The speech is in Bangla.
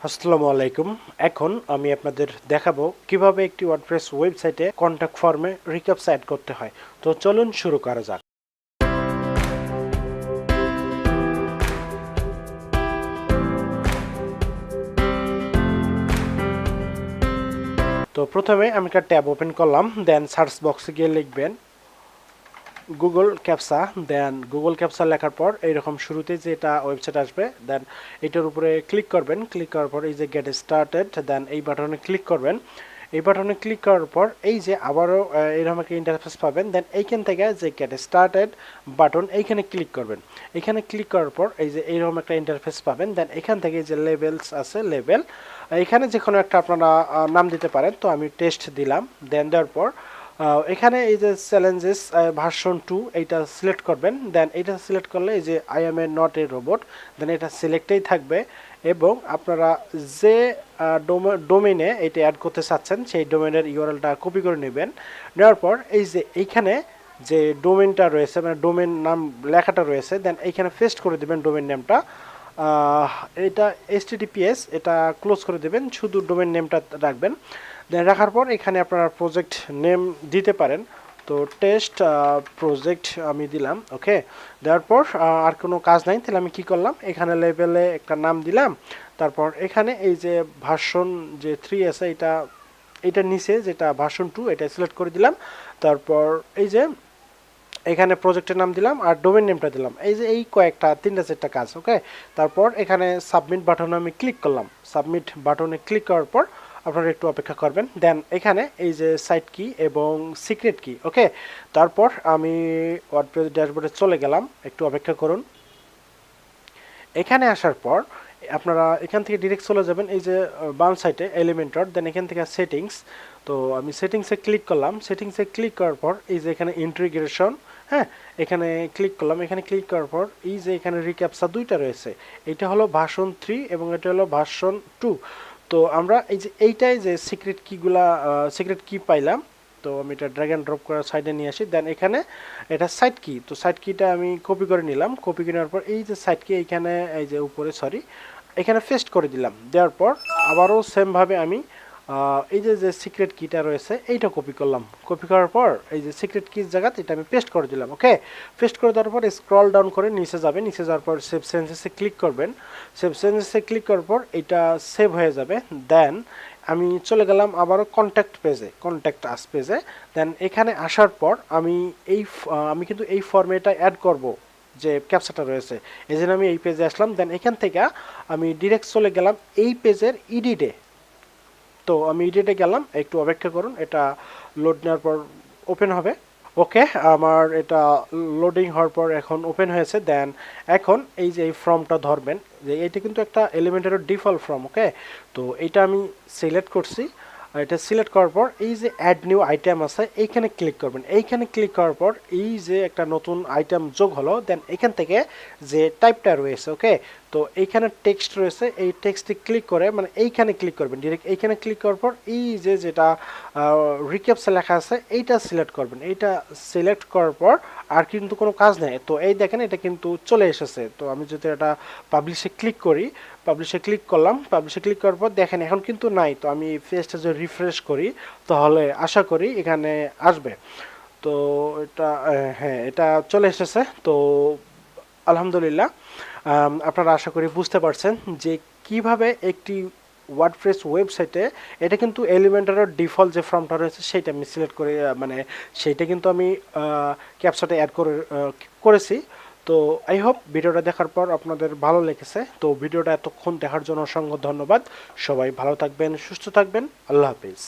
আসসালামু আলাইকুম। এখন আমি আপনাদের দেখাবো কিভাবে একটি ওয়ার্ডপ্রেস ওয়েবসাইটে কন্টাক্ট ফর্মে রিক্যাপচা অ্যাড করতে হয়। তো চলুন শুরু করা যাক। তো প্রথমে আমি একটা ট্যাব ওপেন করলাম, দেন সার্চ বক্সে গিয়ে লিখবেন গুগল ক্যাপচা। দেন গুগল ক্যাপচা লেখার পর এইরকম শুরুতে যেটা ওয়েবসাইট আসবে, দেন এটার উপরে ক্লিক করবেন। ক্লিক করার পর এই যে গেট স্টার্টেড, দেন এই বাটনে ক্লিক করবেন। এই বাটনে ক্লিক করার পর এই যে আবারও এরকম একটা ইন্টারফেস পাবেন। দেন এইখান থেকে যে গেট স্টার্টেড বাটন এইখানে ক্লিক করবেন। এখানে ক্লিক করার পর এই যে এইরকম একটা ইন্টারফেস পাবেন। দেন এখান থেকে যে লেভেলস আছে, লেভেল এখানে যে কোনো একটা আপনারা নাম দিতে পারেন। তো আমি টেস্ট দিলাম। দেন দেওয়ার পর এখানে এই যে চ্যালেঞ্জেস ভার্সন 2 এইটা সিলেক্ট করবেন। দেন এটা সিলেক্ট করলে এই যে I am a not a robot, then এটা সিলেক্টেই থাকবে। এবং আপনারা যে ডোমেইনে এটা অ্যাড করতে চাচ্ছেন সেই ডোমেইনের ইউআরএলটা কপি করে নেবেন। নেওয়ার পর এই যে এইখানে যে ডোমেইনটা রয়েছে, মানে ডোমেইন নাম লেখাটা রয়েছে, দেন এইখানে পেস্ট করে দেবেন ডোমেইন নেমটা। এটা HTTPS, এটা ক্লোজ করে দেবেন, শুধু ডোমেইন নেমটা রাখবেন। দেন রাখার পর এখানে আপনারা প্রজেক্ট নেম দিতে পারেন। তো টেস্ট প্রজেক্ট আমি দিলাম। ওকে, দেওয়ার পর আর কোনো কাজ নাই, তাহলে আমি কি করলাম, এখানে লেভেলে একটা নাম দিলাম। তারপর এখানে এই যে ভার্সন যে 3 আছে, এটা নিচে যেটা ভার্সন 2 এটা সিলেক্ট করে দিলাম। তারপর এই যে এখানে প্রজেক্টের নাম দিলাম আর ডোমেইন নেমটা দিলাম। এই যে এই কয়েকটা 3-4টা কাজ। ওকে, তারপর এখানে সাবমিট বাটনে আমি ক্লিক করলাম। সাবমিট বাটনে ক্লিক করার পর আপনারা একটু অপেক্ষা করবেন। দেন এখানে এই যে সাইট কি এবং সিক্রেট কি। ওকে, তারপর আমি ওয়ার্ডপ্রেস ড্যাশবোর্ডে চলে গেলাম, একটু অপেক্ষা করুন। এখানে আসার পর আপনারা এখান থেকে ডিরেক্ট চলে যাবেন এই যে বাম সাইডে এলিমেন্টর, দেন এখান থেকে সেটিংস। তো আমি সেটিংসে ক্লিক করলাম। সেটিংসে ক্লিক করার পর এই যে এখানে ইন্টিগ্রেশন, হ্যাঁ, এখানে ক্লিক করলাম। এখানে ক্লিক করার পর এই যে এখানে রিক্যাপচা দুইটা রয়েছে, এটা হলো ভার্সন 3 এবং এটা হলো ভার্সন 2। তো আমরা এই যে এইটাই যে সিক্রেট কিগুলা সিক্রেট কি পাইলাম, তো আমি এটা ড্র্যাগ অ্যান্ড ড্রপ করার সাইডে নিয়ে আসি। দেন এখানে এটা সাইট কি, তো সাইট কিটা আমি কপি করে নিলাম। কপি নেওয়ার পর এই যে সাইট কি এইখানে এই যে উপরে এখানে পেস্ট করে দিলাম। দেওয়ার পর আবারও সেমভাবে আমি এই যে সিক্রেট কিটা রয়েছে এইটা কপি করলাম। কপি করার পর এই যে সিক্রেট কির জায়গাতে এটা আমি পেস্ট করে দিলাম। ওকে, পেস্ট করে দেওয়ার পর স্ক্রল ডাউন করে নিচে যাবে। নিচে যাওয়ার পর সেভ চেঞ্জেসে ক্লিক করবেন। সেভ চেঞ্জেসে ক্লিক করার পর এটা সেভ হয়ে যাবে। দেন আমি চলে গেলাম আবারও কন্ট্যাক্ট পেজে, কন্ট্যাক্ট আস পেজে। দেন এখানে আসার পর আমি কিন্তু এই ফর্মে এটা অ্যাড করব যে ক্যাপচাটা রয়েছে, এই জন্য আমি এই পেজে আসলাম। দেন এখান থেকে আমি ডিরেক্ট চলে গেলাম এই পেজের ইডিটে। তো আমি এডিটে গেলাম, একটু অপেক্ষা করুন, এটা লোড নেওয়ার পর ওপেন হবে। ওকে, আমার এটা লোডিং হওয়ার পর এখন ওপেন হয়েছে। দেন এখন এই যে এই ফর্মটা ধরবেন, যে এটা কিন্তু একটা এলিমেন্টারের ডিফল্ট ফর্ম। ওকে, তো এটা আমি সিলেক্ট করছি। এটা সিলেক্ট করার পর এই যে অ্যাড নিউ আইটেম আছে এইখানে ক্লিক করবেন। এইখানে ক্লিক করার পর এই যে একটা নতুন আইটেম যোগ হলো। দেন এখান থেকে যে টাইপটা রয়েছে, ওকে, তো এইখানে টেক্সট রয়েছে, এই টেক্সটে ক্লিক করে মানে এইখানে ক্লিক করবেন। ডিরেক্ট এইখানে ক্লিক করার পর এই যে যেটা রিক্যাপচা লেখা আছে এইটা সিলেক্ট করবেন। এইটা সিলেক্ট করার পর আর কিন্তু কোনো কাজ নেই। তো এই দেখেন এটা কিন্তু চলে এসেছে। তো আমি যদি এটা পাবলিশে ক্লিক করি, পাবলিশে ক্লিক করলাম। পাবলিশে ক্লিক করার পর দেখেন এখন কিন্তু নাই। তো আমি পেজটা যদি রিফ্রেশ করি তাহলে আশা করি এখানে আসবে। তো এটা হ্যাঁ, এটা চলে এসেছে। তো আলহামদুলিল্লাহ, আপনারা আশা করি বুঝতে পারছেন যে কিভাবে একটি ওয়ার্ডপ্রেস ওয়েবসাইটে, এটা কিন্তু এলিমেন্টারের ডিফল্ট যে ফর্মটা রয়েছে সেইটা আমি সিলেক্ট করে মানে সেইটা কিন্তু আমি ক্যাপচাতে অ্যাড করেছি। তো আই হোপ ভিডিওটা দেখার পর আপনাদের ভালো লেগেছে। তো ভিডিওটা এতক্ষণ দেখার জন্য অসংখ্য ধন্যবাদ। সবাই ভালো থাকবেন, সুস্থ থাকবেন, আল্লাহ হাফিজ।